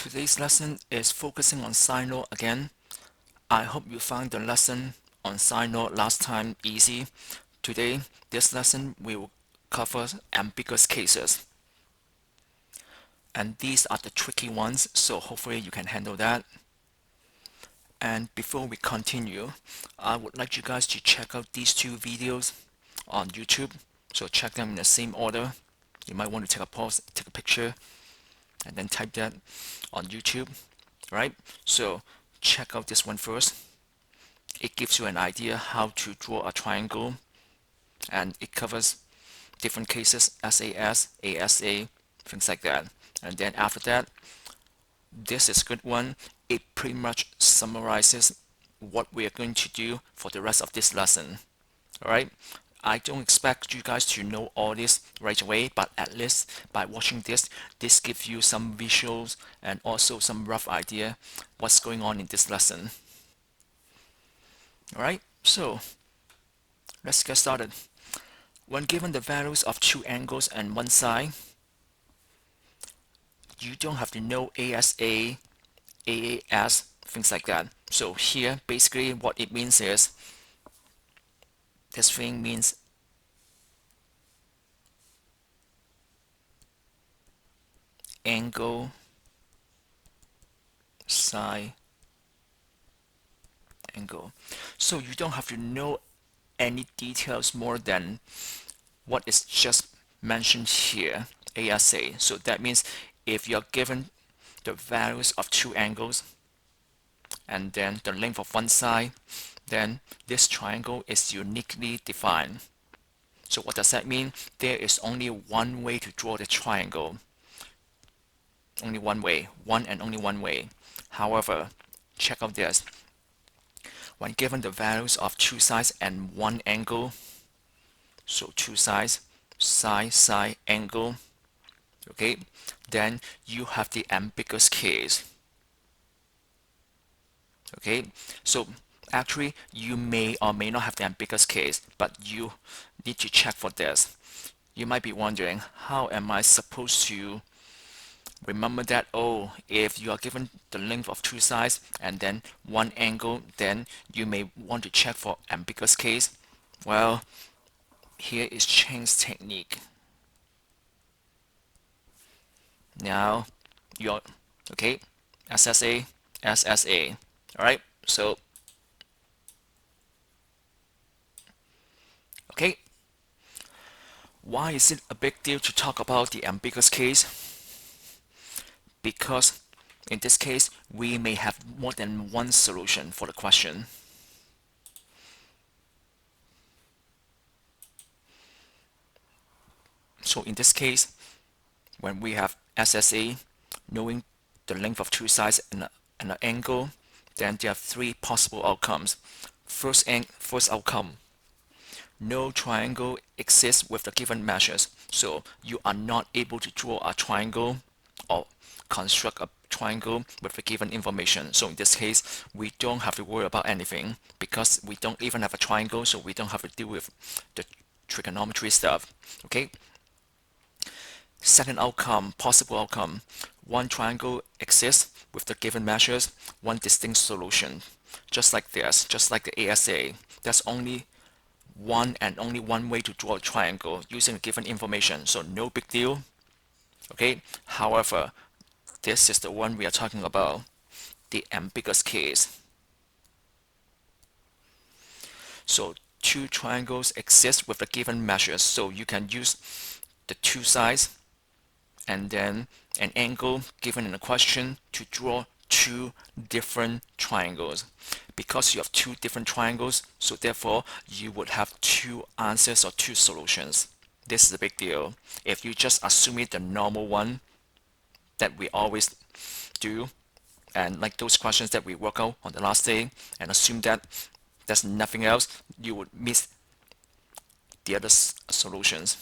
Today's lesson is focusing on sine again. I hope you found the lesson on sine last time easy. Today, this lesson will cover ambiguous cases. And these are the tricky ones, so hopefully you can handle that. And before we continue, I would like you guys to check out these two videos on YouTube. So check them in the same order. You might want to take a pause, take a picture, and then type that on YouTube, right? So check out this one first. It gives you an idea how to draw a triangle, and it covers different cases, SAS, ASA, things like that. And then after that, this is a good one. It pretty much summarizes what we are going to do for the rest of this lesson. Alright, I don't expect you guys to know all this right away, but at least by watching this gives you some visuals and also some rough idea what's going on in this lesson. Alright, so let's get started. When given the values of two angles and one side, you don't have to know ASA, AAS, things like that. So here, basically what it means is, this thing means angle, side, angle. So you don't have to know any details more than what is just mentioned here, ASA. So that means if you're given the values of two angles and then the length of one side, then this triangle is uniquely defined. So what does that mean? There is only one way to draw the triangle. Only one way, one and only one way. However, check out this. When given the values of two sides and one angle, so two sides, side, angle, okay, then you have the ambiguous case. Okay, so actually you may or may not have the ambiguous case, but you need to check for this. You might be wondering, how am I supposed to remember that? Oh, if you are given the length of two sides and then one angle, then you may want to check for ambiguous case. Well, here is change technique. Now you're okay, SSA, SSA. Alright, so okay, why is it a big deal to talk about the ambiguous case? Because in this case, we may have more than one solution for the question. So in this case, when we have SSA, knowing the length of two sides and an angle, then there are three possible outcomes. First outcome, no triangle exists with the given measures, so you are not able to draw a triangle or construct a triangle with the given information. So in this case, we don't have to worry about anything because we don't even have a triangle, so we don't have to deal with the trigonometry stuff. Okay. Second outcome, possible outcome, one triangle exists with the given measures, one distinct solution. Just like this, just like the ASA, that's only one and only one way to draw a triangle using the given information, so no big deal. Okay, however, this is the one we are talking about, the ambiguous case. So two triangles exist with the given measures, so you can use the two sides and then an angle given in the question to draw two different triangles. Because you have two different triangles, so therefore you would have two answers or two solutions. This is a big deal. If you just assume it the normal one that we always do, and like those questions that we work out on the last day, and assume that there's nothing else, you would miss the other solutions.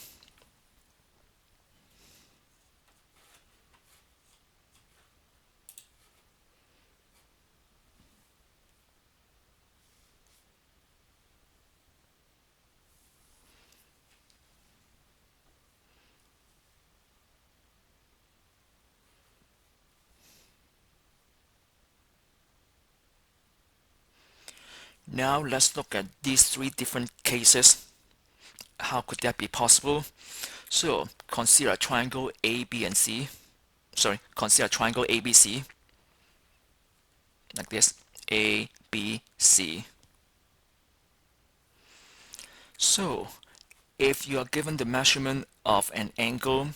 Now let's look at these three different cases. How could that be possible? So consider a triangle A, B, and C. Sorry, consider a triangle ABC like this. A, B, C. So if you are given the measurement of an angle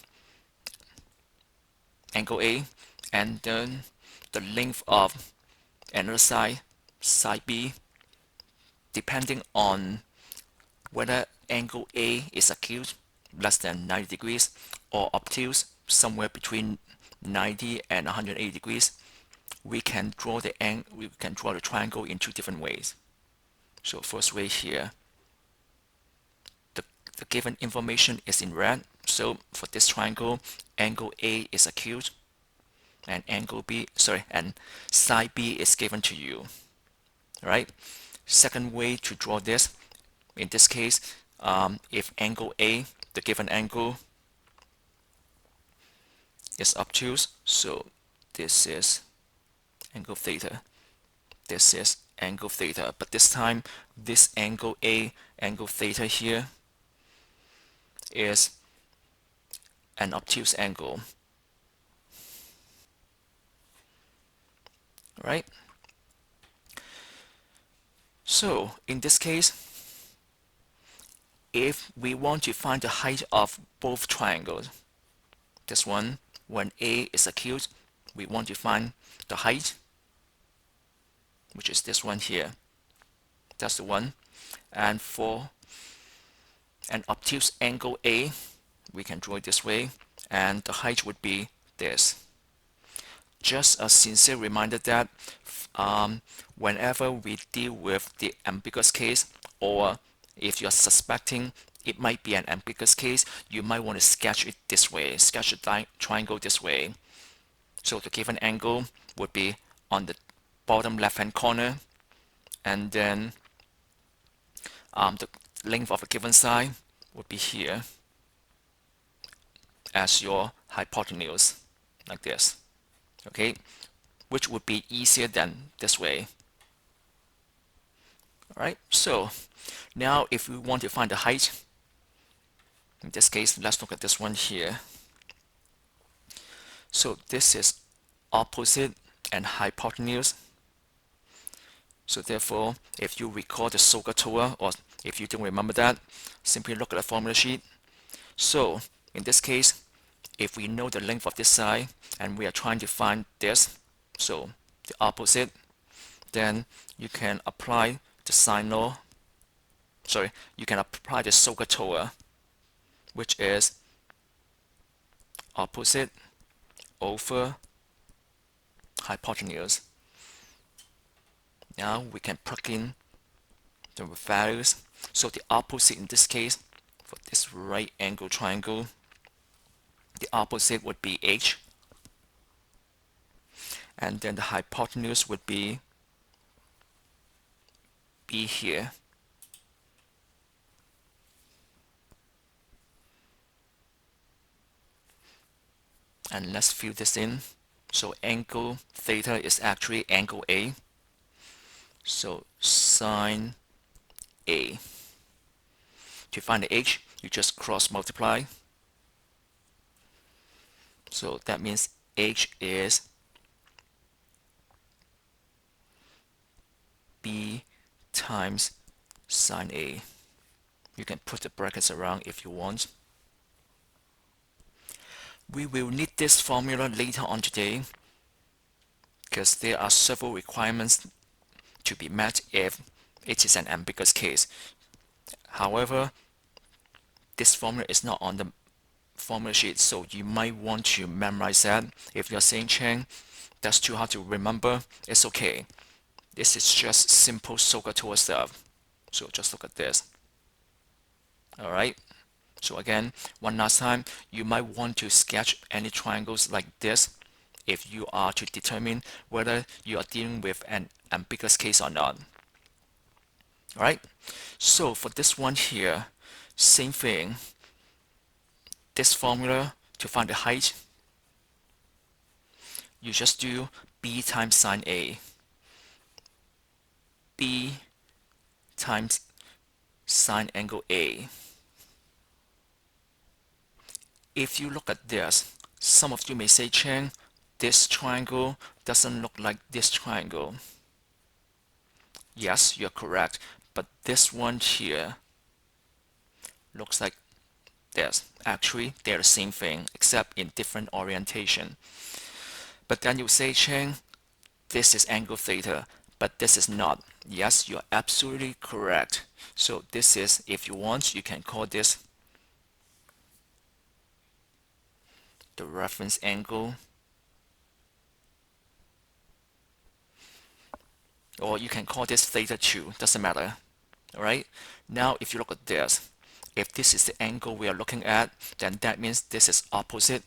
A, and then the length of another side B, depending on whether angle A is acute, less than 90 degrees, or obtuse, somewhere between 90 and 180 degrees, we can draw the triangle in two different ways. So first way here, the given information is in red. So for this triangle, angle A is acute, and and side B is given to you. Right? Second way to draw this, in this case, if angle A, the given angle, is obtuse, so this is angle theta. This is angle theta. But this time, this angle A, angle theta here, is an obtuse angle. Right? So in this case, if we want to find the height of both triangles, this one, when A is acute, we want to find the height, which is this one here. That's the one. And for an obtuse angle A, we can draw it this way, and the height would be this. Just a sincere reminder that whenever we deal with the ambiguous case, or if you're suspecting it might be an ambiguous case, you might want to sketch it this way, sketch a triangle this way. So the given angle would be on the bottom left hand corner, and then the length of a given side would be here as your hypotenuse, like this. Okay, which would be easier than this way. Alright, so now if we want to find the height, in this case, let's look at this one here. So this is opposite and hypotenuse. So therefore, if you recall the SOHCAHTOA, or if you don't remember that, simply look at the formula sheet. So in this case, if we know the length of this side and we are trying to find this, so the opposite, then you can apply the sine law. Sorry, you can apply the SOHCAHTOA, which is opposite over hypotenuse. Now we can plug in the values. So the opposite in this case, for this right angle triangle, the opposite would be h, and then the hypotenuse would be b here. And let's fill this in. So angle theta is actually angle A. So sine A. To find the h, you just cross multiply. So that means h is b times sine A. You can put the brackets around if you want. We will need this formula later on today because there are several requirements to be met if it is an ambiguous case. However, this formula is not on the formula sheet, so you might want to memorize that. If you're saying, Cheng, that's too hard to remember, it's okay. This is just simple SOHCAHTOA stuff. So just look at this. Alright, so again, one last time, you might want to sketch any triangles like this if you are to determine whether you are dealing with an ambiguous case or not. Alright, so for this one here, same thing. This formula to find the height, you just do b times sine A. B times sine angle A. If you look at this, some of you may say, Cheng, this triangle doesn't look like this triangle. Yes, you're correct, but this one here looks like this. Actually, they're the same thing, except in different orientation. But then you say, Cheng, this is angle theta, but this is not. Yes, you're absolutely correct. So this is, if you want, you can call this the reference angle, or you can call this theta 2, doesn't matter. Alright, now if you look at this, if this is the angle we are looking at, then that means this is opposite,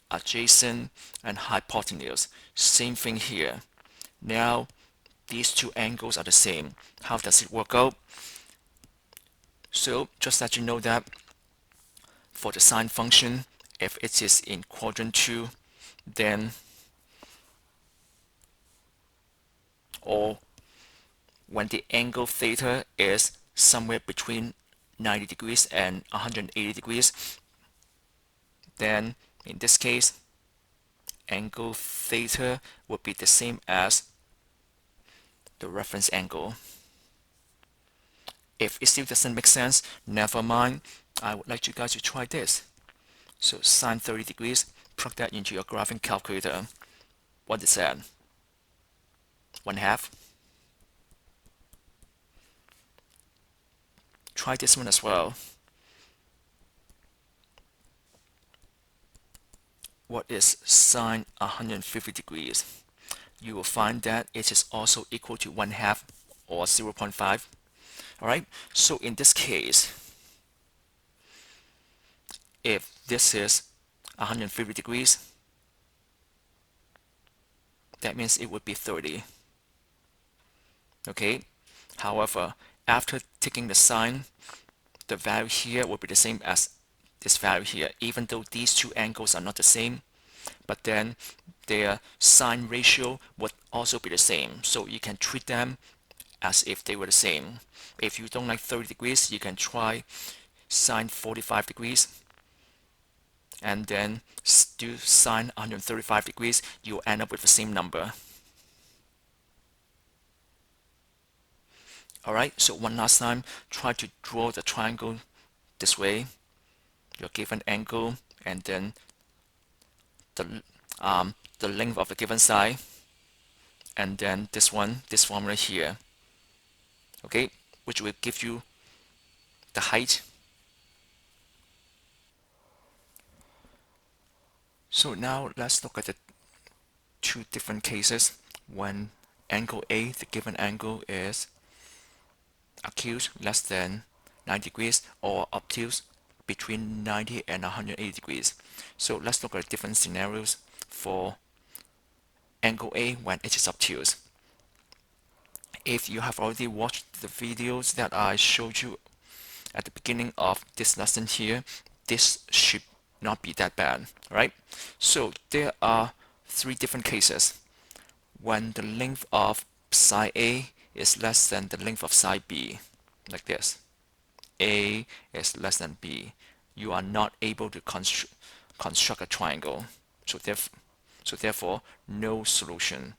adjacent, and hypotenuse. Same thing here. Now these two angles are the same. How does it work out? So just let you know that for the sine function, if it is in quadrant 2, then, or when the angle theta is somewhere between 90 degrees and 180 degrees, then in this case, angle theta would be the same as the reference angle. If it still doesn't make sense, never mind. I would like you guys to try this. So sine 30 degrees, plug that into your graphing calculator. What is that? 1/2. Try this one as well. What is sine 150 degrees? You will find that it is also equal to 1/2 or 0.5. Alright, so in this case, if this is 150 degrees, that means it would be 30. Okay, however, after taking the sine, the value here will be the same as this value here, even though these two angles are not the same, but then their sine ratio would also be the same. So you can treat them as if they were the same. If you don't like 30 degrees, you can try sine 45 degrees and then do sine 135 degrees. You'll end up with the same number. Alright, so one last time, try to draw the triangle this way, your given angle, and then the length of the given side, and then this formula here, okay, which will give you the height. So now let's look at the two different cases when angle A, the given angle, is acute less than 90 degrees or obtuse between 90 and 180 degrees. So let's look at different scenarios for angle A when it is obtuse. If you have already watched the videos that I showed you at the beginning of this lesson here, this should not be that bad, right? So there are three different cases when the length of side A is less than the length of side B, like this. A is less than B. You are not able to construct a triangle. So therefore, no solution.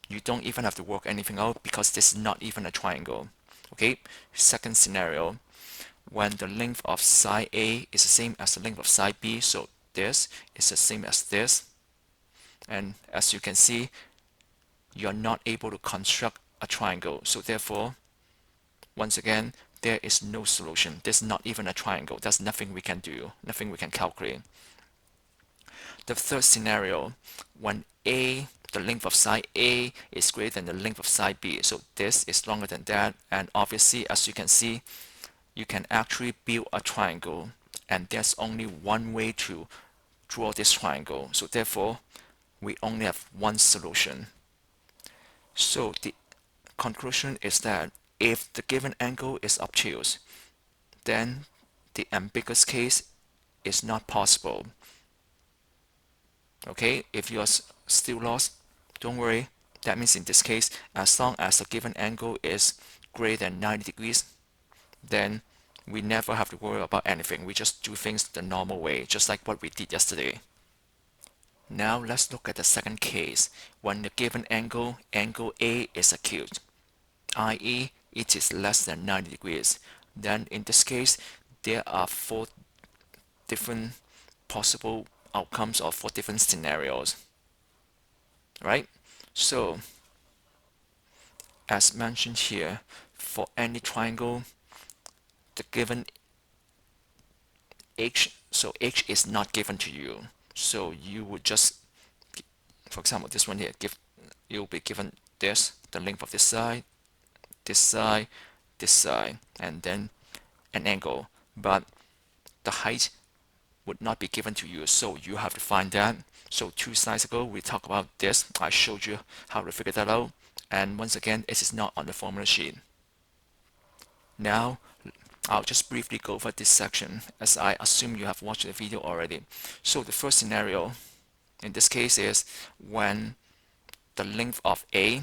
You don't even have to work anything out because this is not even a triangle. Okay, second scenario, when the length of side A is the same as the length of side B, so this is the same as this, and as you can see, you're not able to construct a triangle. So therefore, once again, there is no solution. There's not even a triangle. There's nothing we can do, nothing we can calculate. The third scenario, when A, the length of side A is greater than the length of side B, so this is longer than that, and obviously, as you can see, you can actually build a triangle, and there's only one way to draw this triangle. So therefore, we only have one solution. So the conclusion is that if the given angle is obtuse, then the ambiguous case is not possible. Okay, if you are still lost, don't worry. That means in this case, as long as the given angle is greater than 90 degrees, then we never have to worry about anything. We just do things the normal way, just like what we did yesterday. Now let's look at the second case. When the given angle, angle A is acute, i.e. it is less than 90 degrees. Then in this case, there are four different possible outcomes or four different scenarios, right? So as mentioned here, for any triangle, the given h, so h is not given to you, so you would just, for example, this one here, you'll be given this, the length of this side, this side, this side, and then an angle, but the height would not be given to you, so you have to find that. So 2 slides ago we talked about this. I showed you how to figure that out, and once again it is not on the formula sheet. Now I'll just briefly go over this section, as I assume you have watched the video already. So the first scenario in this case is when the length of A,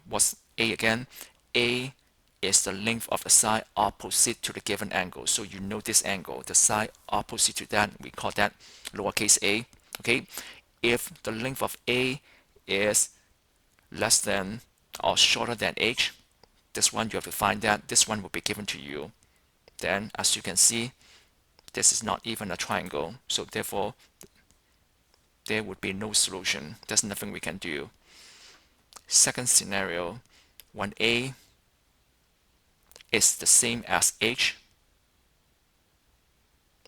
what's A again? A is the length of the side opposite to the given angle. So you know this angle, the side opposite to that, we call that lowercase a. Okay, if the length of A is less than or shorter than h, this one you have to find that. This one will be given to you. Then as you can see, this is not even a triangle, so therefore there would be no solution. There's nothing we can do. Second scenario, when A is the same as h,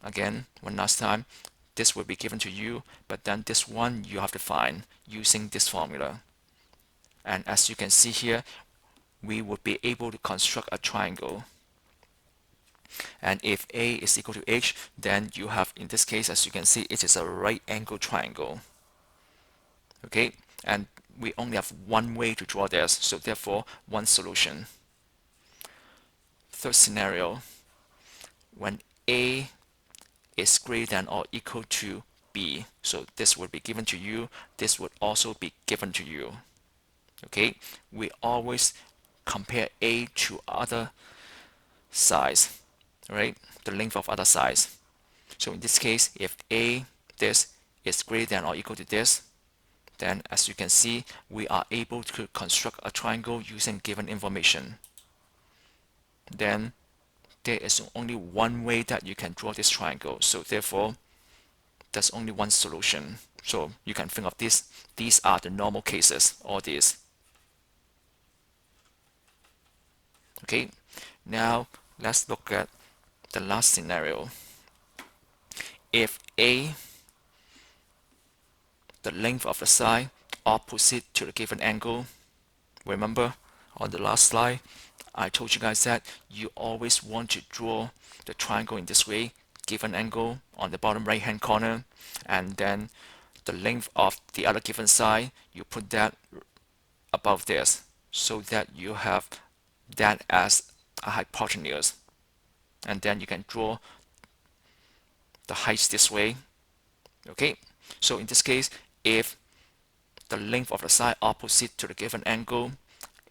again, one last time, this will be given to you, but then this one you have to find using this formula. And as you can see here, we would be able to construct a triangle. And if A is equal to h, then you have, in this case, as you can see, it is a right angle triangle. Okay, and we only have one way to draw this, so therefore one solution. Third scenario, when A is greater than or equal to B, so this would be given to you, this would also be given to you. Okay, we always compare A to other sides, right? The length of other sides. So in this case, if A, this is greater than or equal to this, then as you can see, we are able to construct a triangle using given information. Then there is only one way that you can draw this triangle, so therefore there's only one solution. So you can think of this, these are the normal cases, all these. Okay, now let's look at the last scenario. If A, the length of the side opposite to the given angle, remember on the last slide I told you guys that you always want to draw the triangle in this way, given angle on the bottom right hand corner, and then the length of the other given side, you put that above this, so that you have that as a hypotenuse, and then you can draw the heights this way. Okay, so in this case, if the length of the side opposite to the given angle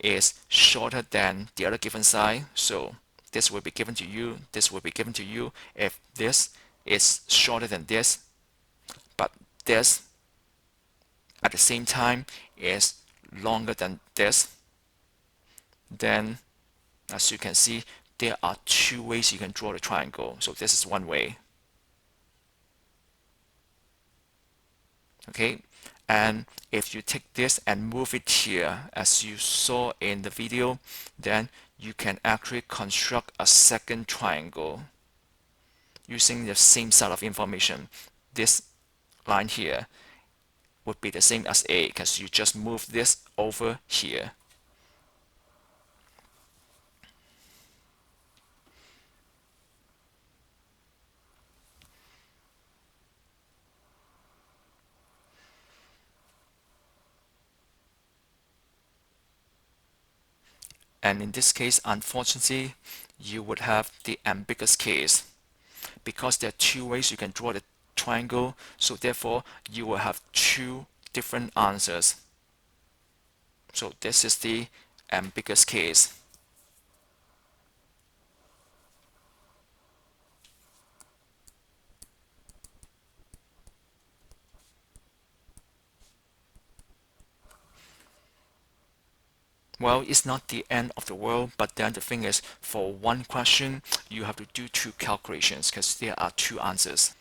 is shorter than the other given side, so this will be given to you, this will be given to you. If this is shorter than this, but this at the same time is longer than this, then as you can see, there are two ways you can draw the triangle. So this is one way. Okay, and if you take this and move it here, as you saw in the video, then you can actually construct a second triangle using the same set of information. This line here would be the same as A, because you just move this over here. And in this case, unfortunately, you would have the ambiguous case, because there are two ways you can draw the triangle, so therefore you will have two different answers. So this is the ambiguous case. Well, it's not the end of the world, but then the thing is, for one question, you have to do two calculations because there are two answers.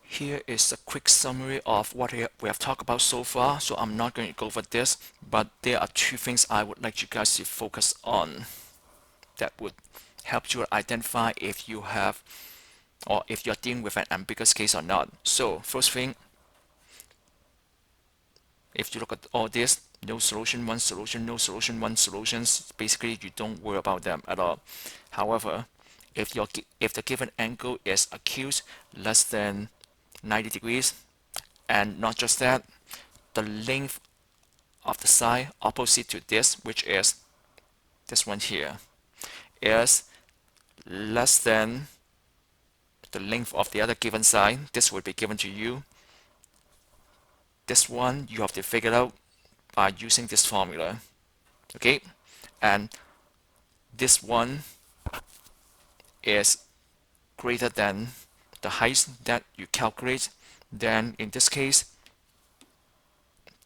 Here is a quick summary of what we have talked about so far, so I'm not going to go over this, but there are two things I would like you guys to focus on that would help you identify if you have or if you're dealing with an ambiguous case or not. So first thing, if you look at all this, no solution, one solution, no solution, one solutions, basically you don't worry about them at all. However, if the given angle is acute less than 90 degrees, and not just that, the length of the side opposite to this, which is this one here, is less than the length of the other given side. This will be given to you. This one you have to figure out by using this formula. Okay, and this one is greater than the height that you calculate, then in this case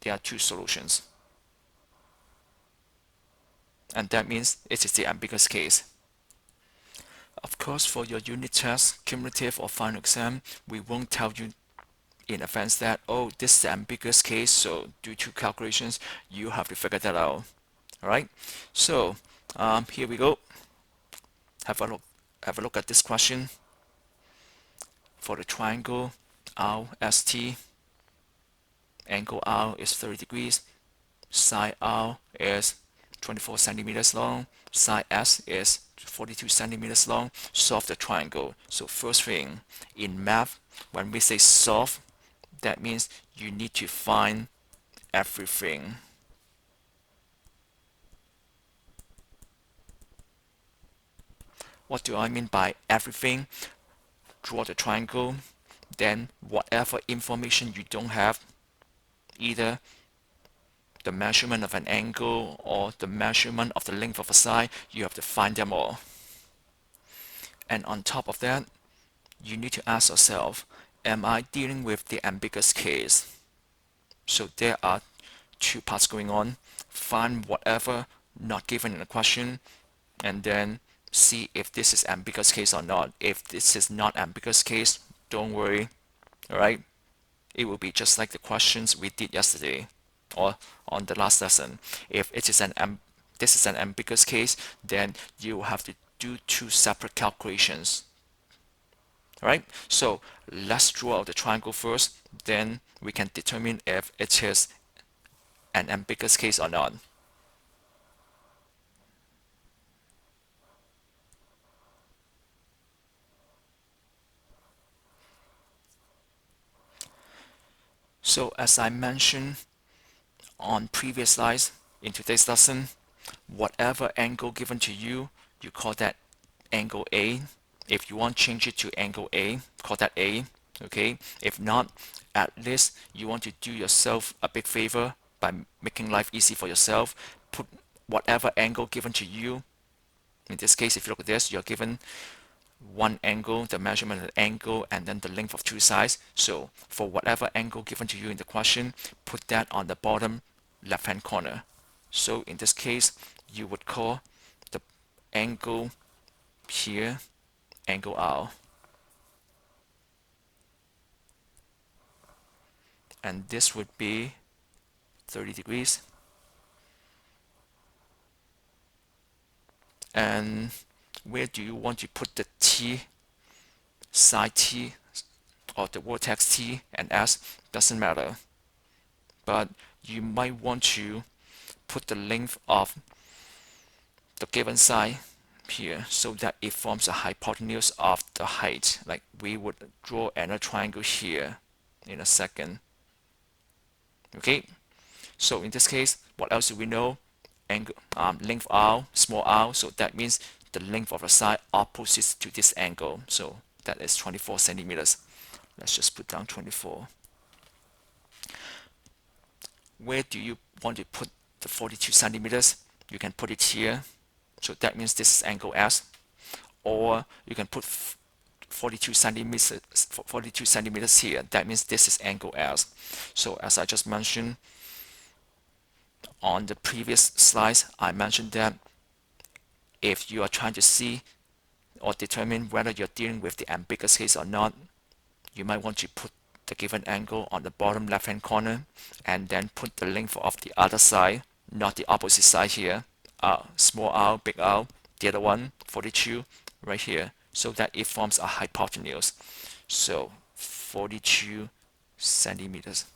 there are two solutions, and that means it is the ambiguous case. Of course, for your unit test, cumulative or final exam, we won't tell you in advance that, oh, this is the ambiguous case, so do two calculations. You have to figure that out. All right, so here we go. Have a look at this question. For the triangle RST, angle R is 30 degrees, side R is 24 centimeters long, side S is 42 centimeters long. Solve the triangle. So first thing, in math, when we say solve, that means you need to find everything. What do I mean by everything? Draw the triangle, then whatever information you don't have, either the measurement of an angle or the measurement of the length of a side, you have to find them all. And on top of that, you need to ask yourself, am I dealing with the ambiguous case? So there are two parts going on. Find whatever not given in the question, and then see if this is ambiguous case or not. If this is not ambiguous case, don't worry. All right, it will be just like the questions we did yesterday or on the last lesson. If it is this is an ambiguous case, then you will have to do two separate calculations. All right, so let's draw out the triangle first, then we can determine if it is an ambiguous case or not. So as I mentioned on previous slides, in today's lesson, whatever angle given to you, you call that angle A. If you want to change it to angle A, call that A. Okay, if not, at least you want to do yourself a big favor by making life easy for yourself. Put whatever angle given to you. In this case, if you look at this, you're given one angle, the measurement of the angle, and then the length of two sides. So for whatever angle given to you in the question, put that on the bottom left hand corner. So in this case, you would call the angle here angle R, and this would be 30 degrees. And where do you want to put the T, side T, or the vertex T and S? Doesn't matter, but you might want to put the length of the given side here so that it forms a hypotenuse of the height. Like we would draw another triangle here in a second. Okay, so in this case, what else do we know? Angle, length R, small r, so that means the length of the side opposite to this angle, so that is 24 centimeters. Let's just put down 24. Where do you want to put the 42 centimeters? You can put it here, so that means this is angle S, or you can put 42 centimeters here. That means this is angle S. So as I just mentioned, On the previous slides, I mentioned that if you are trying to see or determine whether you're dealing with the ambiguous case or not, you might want to put the given angle on the bottom left hand corner and then put the length of the other side, not the opposite side here, small r, big R, the other one, 42, right here, so that it forms a hypotenuse. So 42 centimeters.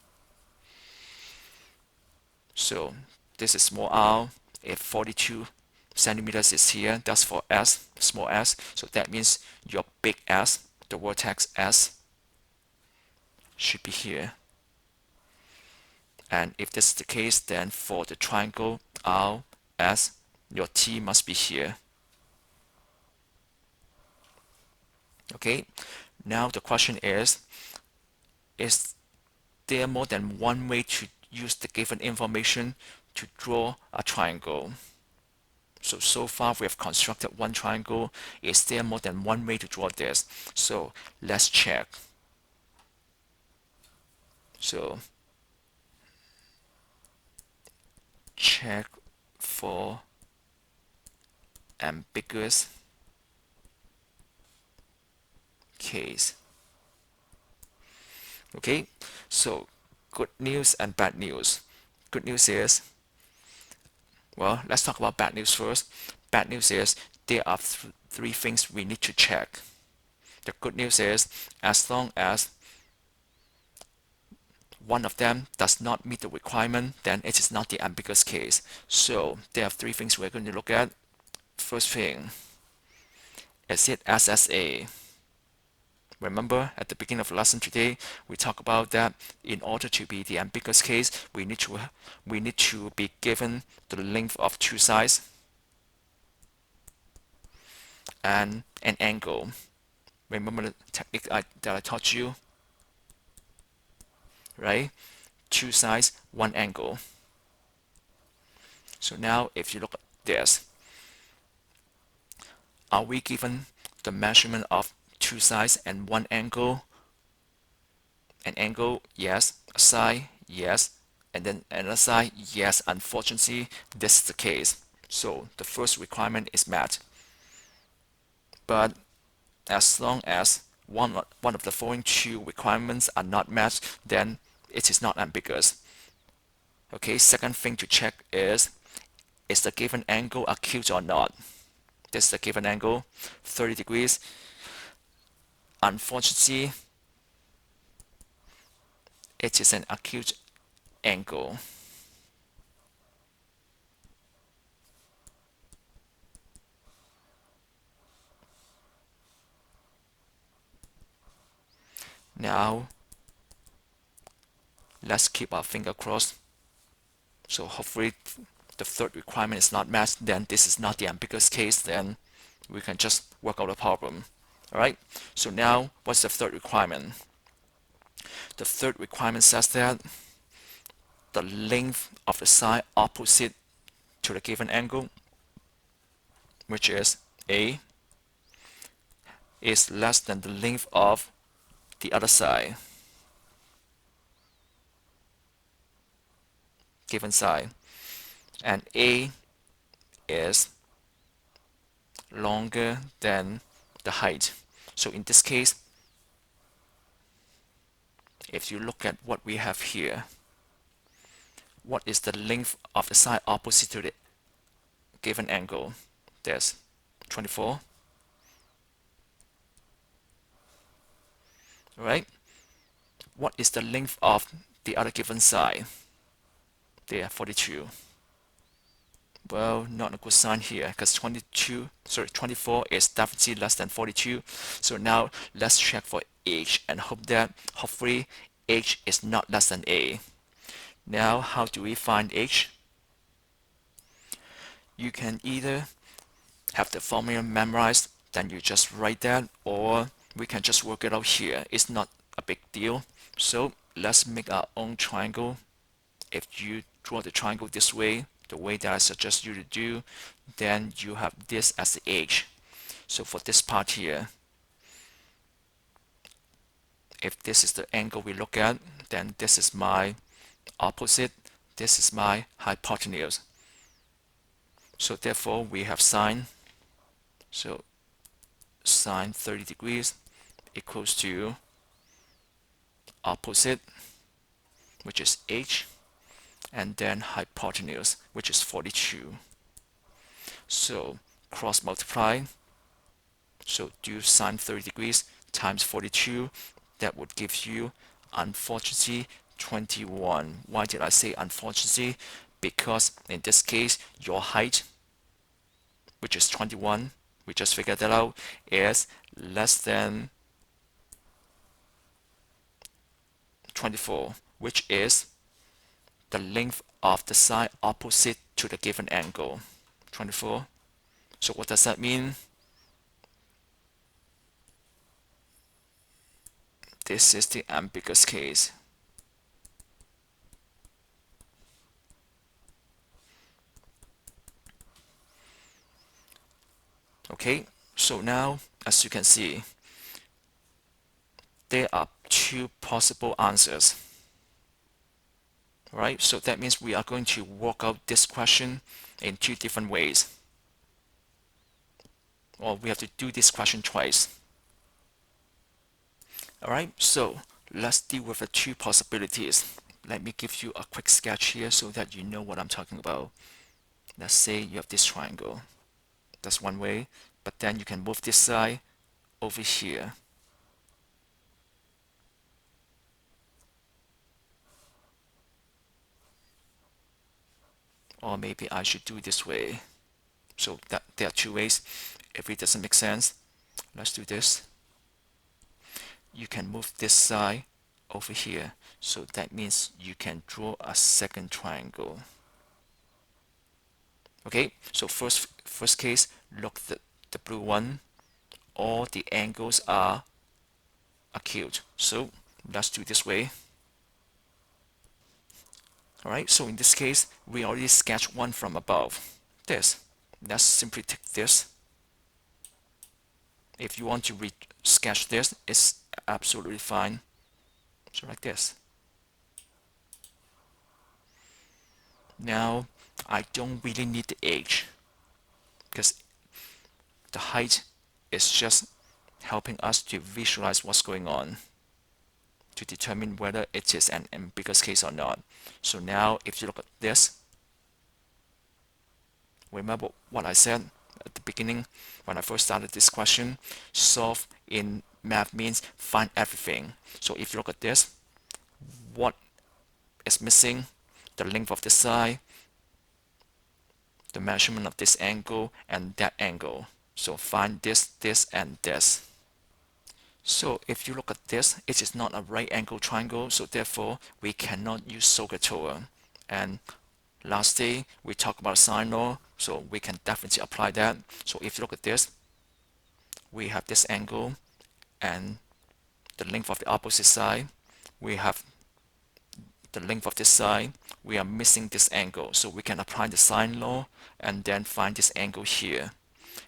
So this is small r. If 42 centimeters is here, that's for S, small s. So that means your big S, the vertex S, should be here. And if this is the case, then for the triangle RS, your T must be here. Okay, now the question is there more than one way to use the given information to draw a triangle? So far we have constructed one triangle. Is there more than one way to draw this? So let's check. So check for ambiguous case. Okay, so good news and bad news. Good news is, well, let's talk about bad news first. Bad news is there are three things we need to check. The good news is, as long as one of them does not meet the requirement, then it is not the ambiguous case. So there are three things we're going to look at. First thing, is it SSA? Remember at the beginning of the lesson today, we talked about that in order to be the ambiguous case, we need to be given the length of two sides and an angle. Remember the technique that I taught you, right? Two sides, one angle. So now if you look at this, are we given the measurement of two sides and one angle? An angle, yes. A side, yes. And then another side, yes. Unfortunately, this is the case. So the first requirement is met. But as long as one of the following two requirements are not met, then it is not ambiguous. Okay, second thing to check is the given angle acute or not? This is the given angle, 30 degrees. Unfortunately, it is an acute angle. Now, let's keep our finger crossed. So hopefully the third requirement is not met, then this is not the ambiguous case, then we can just work out the problem. Alright, so now what's the third requirement? The third requirement says that the length of the side opposite to the given angle, which is A, is less than the length of the other side, given side, and A is longer than the height. So in this case, if you look at what we have here, what is the length of the side opposite to the given angle? There's 24. Right? What is the length of the other given side? There, 42. Well, not a good sign here because 24 is definitely less than 42. So now let's check for H and hopefully H is not less than A. Now, how do we find H? You can either have the formula memorized, then you just write that, or we can just work it out here. It's not a big deal. So let's make our own triangle. If you draw the triangle this way, the way that I suggest you to do, then you have this as the H. So for this part here, if this is the angle we look at, then this is my opposite, this is my hypotenuse. So therefore we have sine, so sine 30 degrees equals to opposite, which is h, and then hypotenuse, which is 42. So cross multiply, so do sine 30 degrees times 42, that would give you, unfortunately, 21. Why did I say unfortunately? Because in this case, your height, which is 21, we just figured that out, is less than 24, which is the length of the side opposite to the given angle, 24. So what does that mean? This is the ambiguous case. Okay, so now as you can see, there are two possible answers. Right, so that means we are going to work out this question in two different ways, or we have to do this question twice. Alright, so let's deal with the two possibilities. Let me give you a quick sketch here so that you know what I'm talking about. Let's say you have this triangle. That's one way, but then you can move this side over here. Or maybe I should do it this way. So that there are two ways. If it doesn't make sense, let's do this. You can move this side over here. So that means you can draw a second triangle. Okay, so first case, look at the blue one. All the angles are acute. So let's do it this way. Alright, so in this case, we already sketched one from above. This. Let's simply take this. If you want to sketch this, it's absolutely fine. So like this. Now, I don't really need the h, because the height is just helping us to visualize what's going on, to determine whether it is an ambiguous case or not. So now, if you look at this, remember what I said at the beginning when I first started this question? Solve in math means find everything. So if you look at this, what is missing? The length of the side, the measurement of this angle, and that angle. So find this, this, and this. So if you look at this, it is not a right angle triangle, so therefore we cannot use SOHCAHTOA. And lastly, we talk about sine law, so we can definitely apply that. So if you look at this, we have this angle and the length of the opposite side. We have the length of this side. We are missing this angle, so we can apply the sine law and then find this angle here.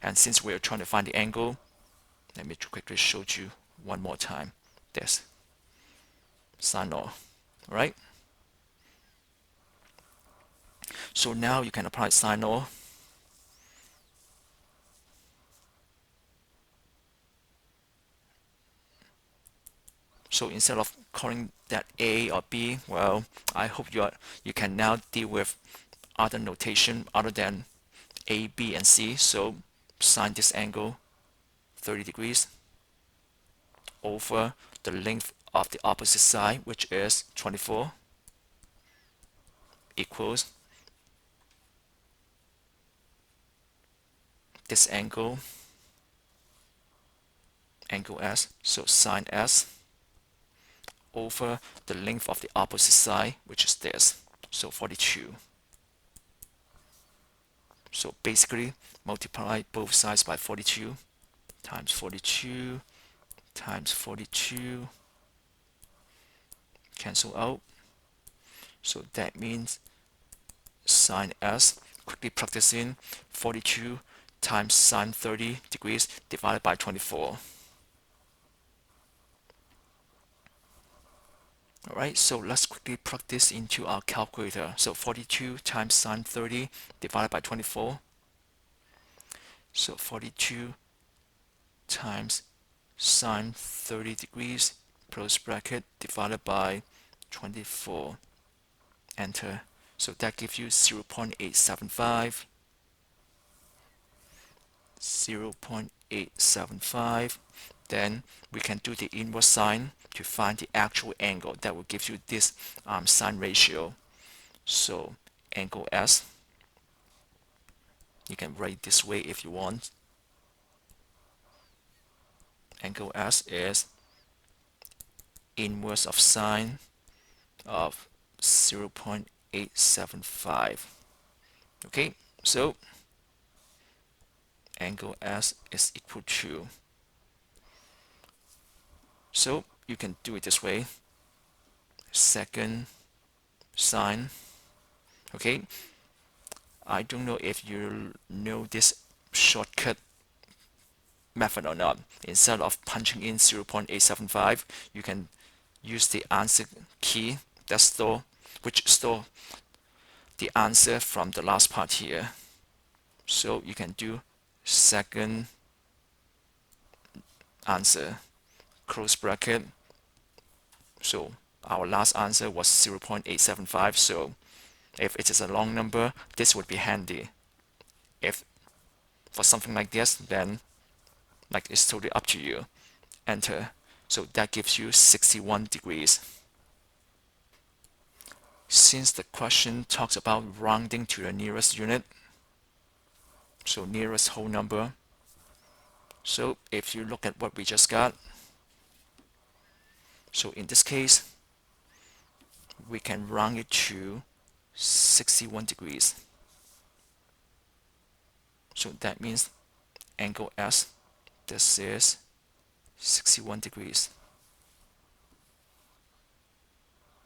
And since we are trying to find the angle, let me quickly show you one more time. This sine law, right? So now you can apply sine law. So instead of calling that A or B, well, I hope you can now deal with other notation other than A, B, and C. So sine this angle 30 degrees over the length of the opposite side, which is 24, equals this angle, angle S, so sine S, over the length of the opposite side, which is this, so 42. So basically, multiply both sides by 42 times 42 times 42, cancel out. So that means sine S, quickly plug this in, 42 times sine 30 degrees divided by 24. Alright, so let's quickly plug this into our calculator. So 42 times sine 30 divided by 24. So 42 times sine 30 degrees close bracket divided by 24. Enter. So that gives you 0.875. 0.875. Then we can do the inverse sine to find the actual angle that will give you this sine ratio. So angle S, you can write this way if you want. Angle S is inverse of sine of 0.875. Okay, so angle S is equal to, so you can do it this way, second sine. Okay, I don't know if you know this shortcut method or not. Instead of punching in 0.875, you can use the answer key that store the answer from the last part here. So you can do second answer close bracket. So our last answer was 0.875. So if it is a long number, this would be handy. If for something like this, then like it's totally up to you. Enter. So that gives you 61 degrees. Since the question talks about rounding to the nearest unit, so nearest whole number, so if you look at what we just got, so in this case, we can round it to 61 degrees. So that means angle S, this is 61 degrees.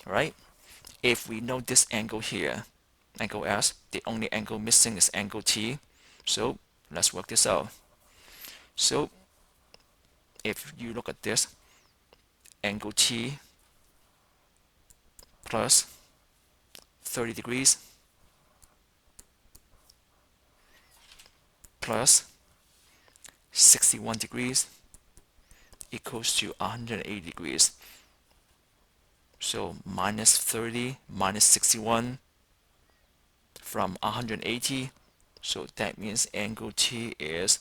Alright, if we know this angle here, angle S, the only angle missing is angle T. So let's work this out. So if you look at this, angle T plus 30 degrees plus 61 degrees equals to 180 degrees. So minus 30 minus 61 from 180. So that means angle T is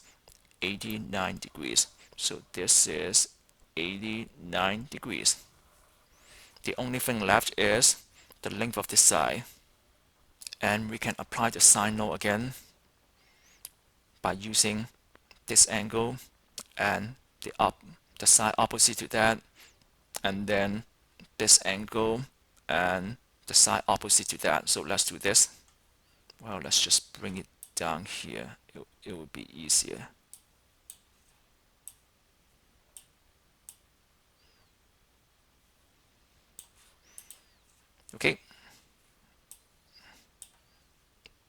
89 degrees. So this is 89 degrees. The only thing left is the length of the side. And we can apply the sine law again by using this angle and the side opposite to that, and then this angle and the side opposite to that. So let's do this. Well, let's just bring it down here. It will be easier. Okay,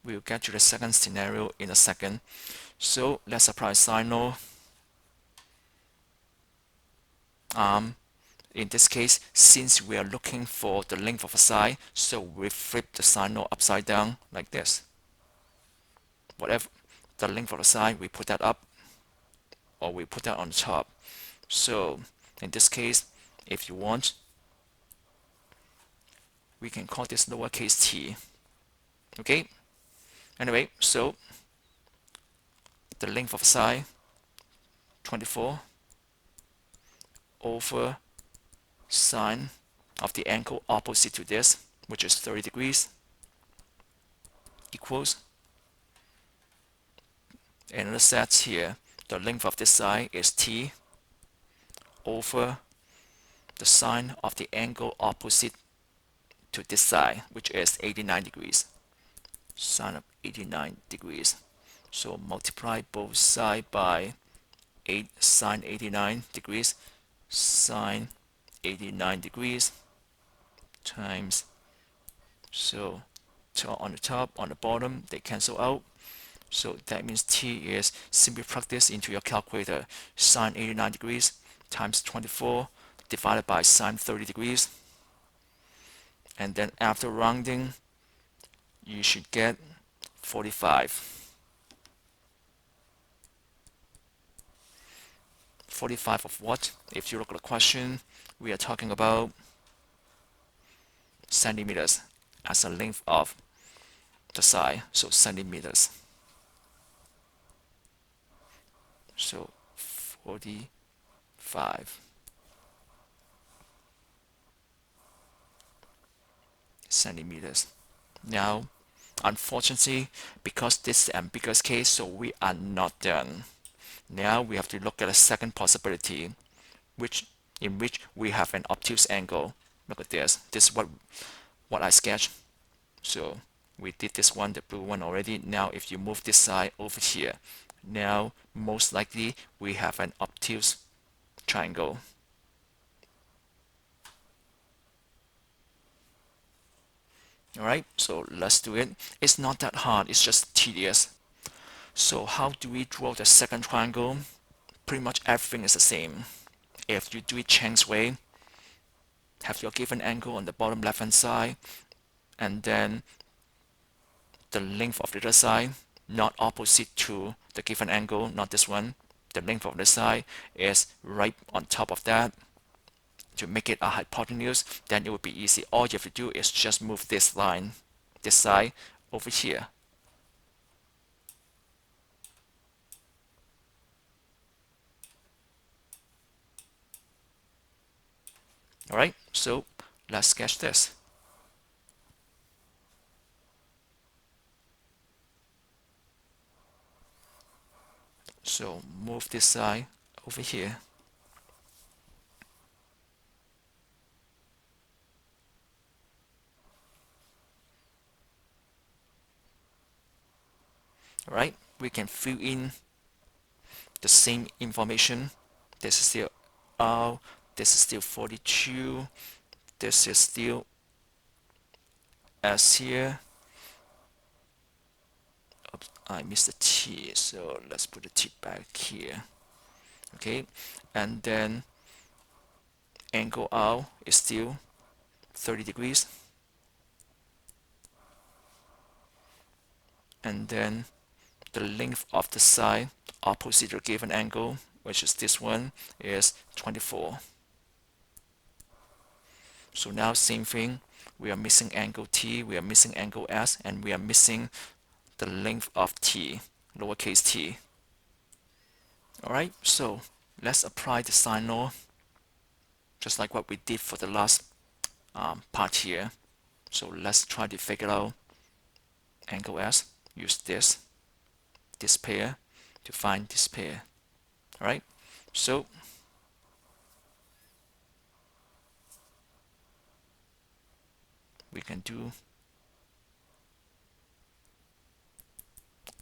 we'll get to the second scenario in a second. So let's apply sine law. In this case, since we are looking for the length of a side, so we flip the sine law upside down like this. Whatever the length of the side, we put that up, or we put that on the top. So in this case, if you want, we can call this lowercase t. Okay, anyway, so the length of side 24 over sine of the angle opposite to this, which is 30 degrees, equals another set here. The length of this side is t over the sine of the angle opposite to this side, which is 89 degrees. Sine of 89 degrees. So multiply both sides by 8 sine 89 degrees, sine 89 degrees times, so on the top, on the bottom, they cancel out. So that means t is, simply plug this into your calculator, sine 89 degrees times 24 divided by sine 30 degrees. and then after rounding you should get 45. 45 of what? If you look at the question, we are talking about centimeters as a length of the side, so centimeters. So 45 centimeters. Now, unfortunately, because this is ambiguous case, so we are not done. Now we have to look at a second possibility, in which we have an obtuse angle. Look at this. This is what I sketched. So we did this one, the blue one already. Now if you move this side over here, now most likely we have an obtuse triangle. Alright, so let's do it. It's not that hard, it's just tedious. So how do we draw the second triangle? Pretty much everything is the same. If you do it Chang's way, have your given angle on the bottom left hand side, and then the length of the other side, not opposite to the given angle, not this one. The length of the side is right on top of that. To make it a hypotenuse, then it would be easy. All you have to do is just move this line, this side, over here. Alright, so let's sketch this. So move this side over here. Alright, we can fill in the same information. This is still R, this is still 42, this is still S here. Oops, I missed the T, so let's put the T back here. Okay, and then angle R is still 30 degrees. And then the length of the side opposite the given angle, which is this one, is 24. So now same thing, we are missing angle T, we are missing angle S, and we are missing the length of T, lowercase t. Alright, so let's apply the sine law, just like what we did for the last part here. So let's try to figure out angle S. Use this pair to find this pair. Alright, so we can do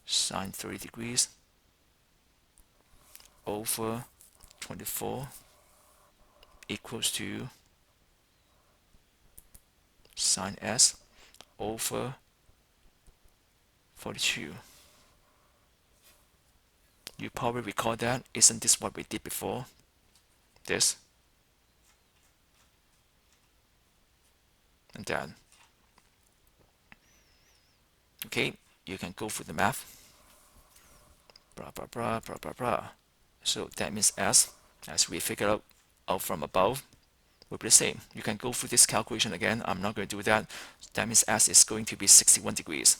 sine 30 degrees over 24 equals to sine S over 42. You probably recall that. Isn't this what we did before? This. And then. Okay, you can go through the math. Blah, blah, blah, blah, blah, blah. So that means S, as we figured out from above, will be the same. You can go through this calculation again. I'm not going to do that. That means S is going to be 61 degrees.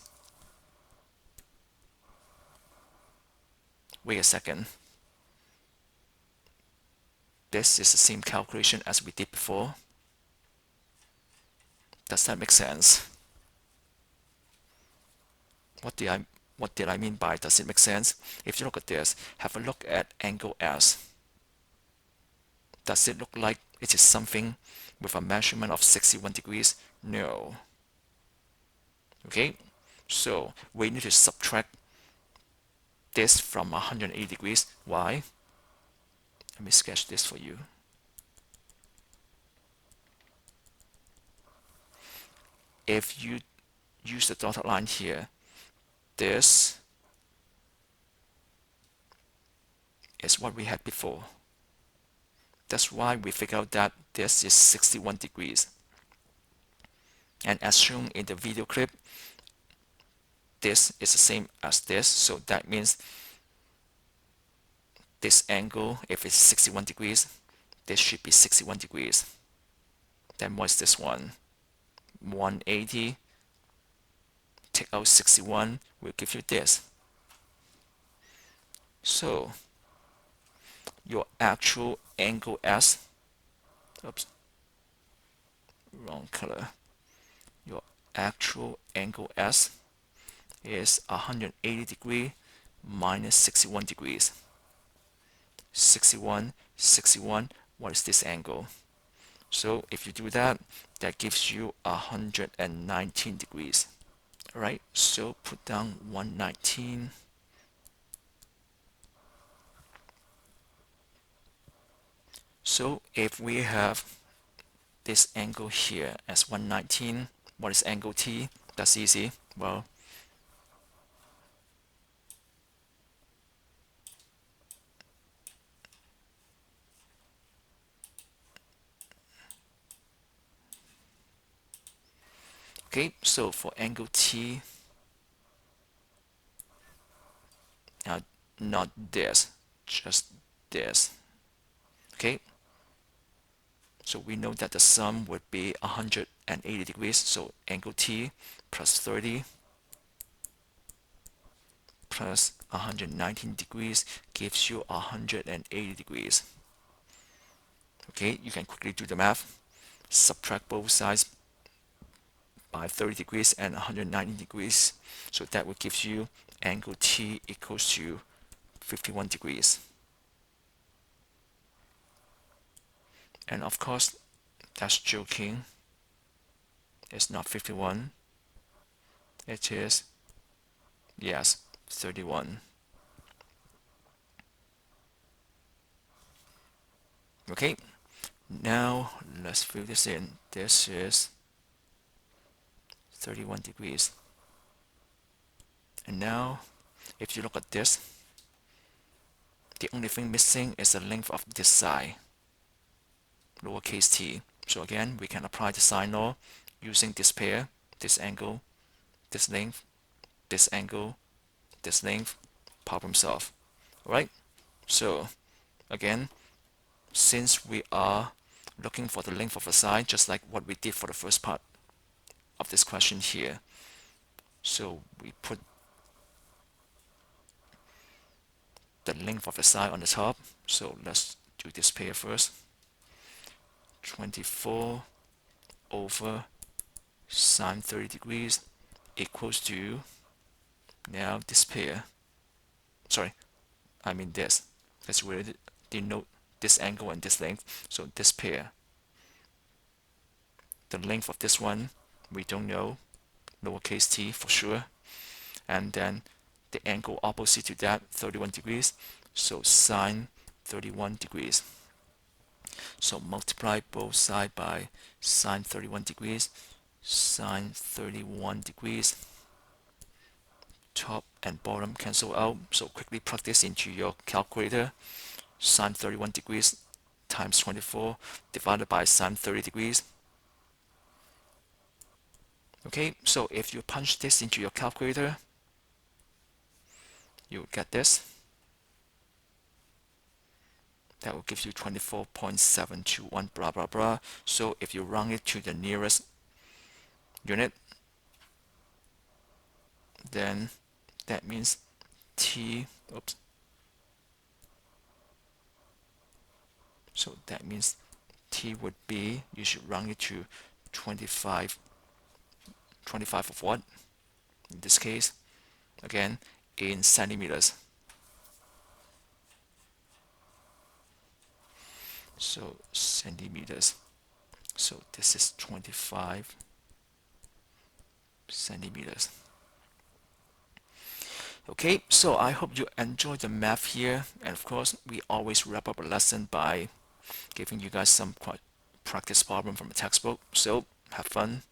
Wait a second. This is the same calculation as we did before. Does that make sense? What did I mean by does it make sense? If you look at this, have a look at angle S. Does it look like it is something with a measurement of 61 degrees? No. Okay, so we need to subtract this from 180 degrees. Why? Let me sketch this for you. If you use the dotted line here, this is what we had before. That's why we figure out that this is 61 degrees. And as shown in the video clip, this is the same as this, so that means this angle, if it's 61 degrees, this should be 61 degrees. Then what's this one? 180, take out 61, will give you this. So your actual angle S, oops, wrong color. Your actual angle S is 180 degree minus 61 degrees. 61, 61, what is this angle? So if you do that, that gives you 119 degrees. Alright, so put down 119. So if we have this angle here as 119, what is angle T? That's easy. Well, okay, so for angle T, now not this, just this. Okay, so we know that the sum would be 180 degrees, so angle T plus 30 plus 119 degrees gives you 180 degrees. Okay, you can quickly do the math. Subtract both sides by 30 degrees and 190 degrees. So that will give you angle T equals to 51 degrees. And of course, that's joking. It's not 51. It is, yes, 31. Okay, now let's fill this in. This is 31 degrees. And now, if you look at this, the only thing missing is the length of this side, lowercase t. So again, we can apply the sine law using this pair, this angle, this length, this angle, this length, problem solve. Alright, so again, since we are looking for the length of a side, just like what we did for the first part of this question here, so we put the length of the side on the top. So let's do this pair first. 24 over sine 30 degrees equals to, now this pair, sorry, I mean this, let's really denote this angle and this length. So this pair, the length of this one we don't know, lowercase t for sure, and then the angle opposite to that, 31 degrees, so sine 31 degrees. So multiply both sides by sine 31 degrees, sine 31 degrees, top and bottom cancel out, so quickly plug this into your calculator. Sine 31 degrees times 24 divided by sine 30 degrees. Okay, so if you punch this into your calculator, you'll get this. That will give you 24.721 blah blah blah. So if you round it to the nearest unit, then that means t, oops, so that means t would be, you should round it to 25 of what? In this case, again, in centimeters. So centimeters. So this is 25 centimeters. Okay, so I hope you enjoyed the math here, and of course we always wrap up a lesson by giving you guys some practice problem from a textbook. So have fun.